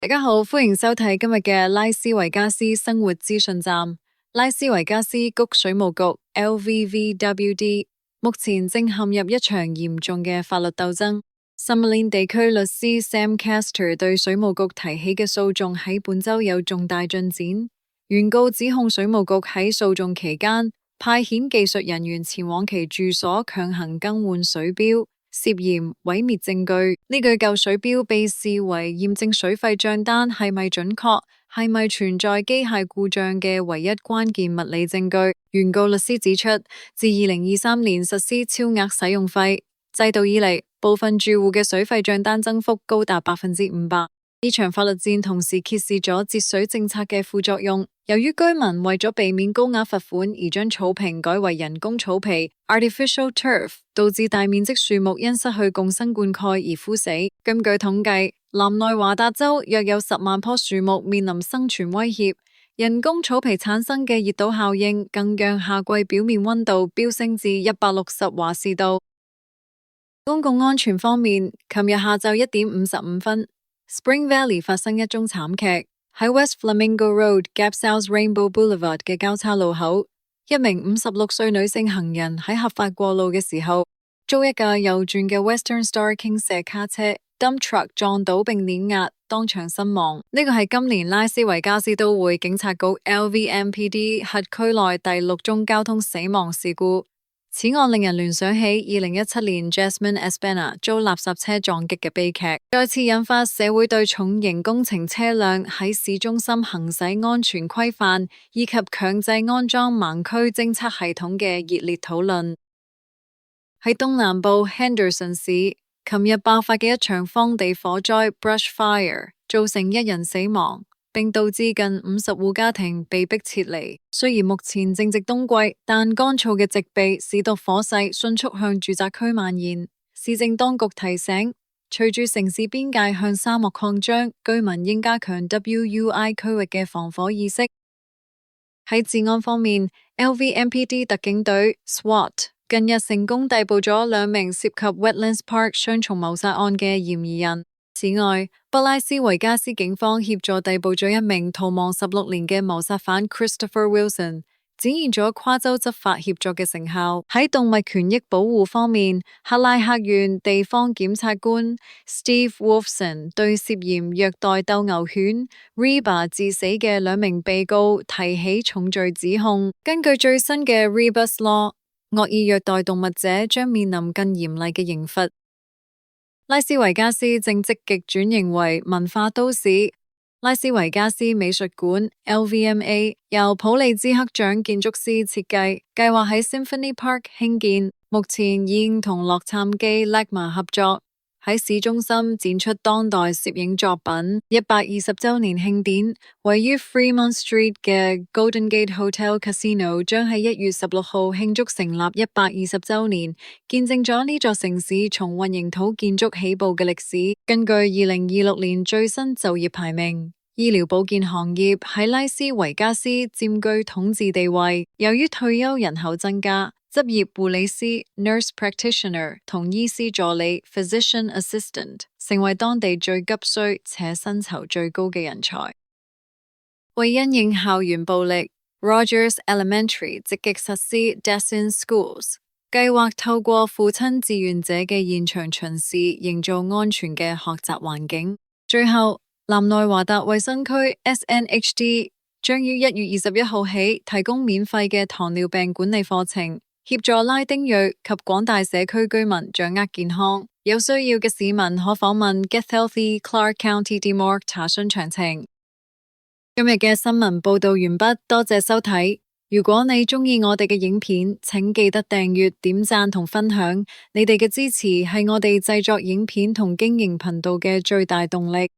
大家好，歡迎收睇今日嘅拉斯維加斯生活資訊站。拉斯維加斯谷水務局 （LVVWD） 目前正陷入一場嚴重嘅法律鬥爭。Summerlin 地區律師 Sam Castor 對水務局提起嘅訴訟喺本周有重大進展。原告指控水務局喺訴訟期間派遣技術人員前往其住所強行更換水表，涉嫌毀滅證據。呢具舊水表被視為驗證水費賬單係咪準確、係咪存在機械故障嘅唯一關鍵物理證據。原告律師指出，自2023年實施超額使用費制度以嚟，部分住戶嘅水費賬單增幅高達500%。呢場法律戰同時揭示咗節水政策嘅副作用。由於居民為咗避免高額罰款而將草坪改為人工草皮 （artificial turf），導致大面積樹木因失去共生灌溉而枯死。根據統計，南內華達州約有10萬棵樹木面臨生存威脅。人工草皮產生嘅熱島效應更讓夏季表面溫度飆升至160華氏度。公共安全方面，琴日下晝1點55分，Spring Valley 發生一宗慘劇，喺 West Flamingo Road Gap South Rainbow Boulevard 嘅交叉路口，一名56歲女性行人喺合法過路嘅時候，遭一架右轉嘅 Western Star 傾斜卡車 dump truck 撞倒並碾壓，當場身亡。呢個係今年拉斯維加斯都會警察局 LVMPD 轄區內第6宗交通死亡事故。此案令人聯想起2017年 Jasmine Espana 遭垃圾車撞擊嘅悲劇，再次引發社會對重型工程車輛喺市中心行駛安全規範以及強制安裝盲區偵測系統嘅熱烈討論。喺東南部 Henderson 市，琴日爆發嘅一場荒地火災 （brush fire） 造成1人死亡，並導致近50戶家庭被迫撤離。雖然目前正值冬季，但乾燥嘅矽地使到火勢迅速向住宅區蔓延。市政當局提醒，隨住城市邊界向沙漠擴張，居民應加強 WUI 區域嘅防火意識。喺治安方面， LVMPD 特警隊 SWAT 近日成功逮捕咗2名涉及 Wetlands Park 雙重謀殺案嘅嫌疑人。此外，北拉斯維加斯警方協助逮捕咗一名逃亡16年嘅謀殺犯 Christopher Wilson， 展現咗跨州執法協作嘅成效。喺動物權益保護方面，克拉克縣地方檢察官 Steve Wolfson 對涉嫌虐待鬥牛犬 Reba 致死嘅2名被告提起重罪指控。根據最新嘅 Rebus Law， 惡意虐待動物者將面臨更嚴厲嘅刑罰。拉斯維加斯正積極轉型為文化都市。拉斯維加斯美術館 （LVMA） 由普利茲克獎建築師設計，計劃喺 Symphony Park 興建。目前已同洛杉磯 LACMA 合作，喺市中心展出當代攝影作品。120週年慶典位於 Fremont Street 嘅 Golden Gate Hotel Casino 將喺1月16號慶祝成立120週年，見證咗呢座城市從混凝土建築起步嘅歷史。根據2026年最新就業排名，醫療保健行業喺拉斯維加斯佔據統治地位。由於退休人口增加，執業護理師 （nurse practitioner） 同醫師助理 （physician assistant） 成為當地最急需且薪酬最高嘅人才。為因應校園暴力 ，Rogers Elementary 積極實施 Days in Schools 計劃，透過父親志願者嘅現場巡視，營造安全嘅學習環境。最後，南內華達衛生區 SNHD 將於1月21號起提供免費嘅糖尿病管理課程，協助拉丁裔及廣大社區居民掌握健康。有需要嘅市民可訪問 Get Healthy Clark County DeMork 查詢詳情。今日嘅新聞報道完畢，多謝收睇。如果你鍾意我哋嘅影片，請記得訂閱、點讚同分享。你哋嘅支持係我哋製作影片同經營頻道嘅最大動力。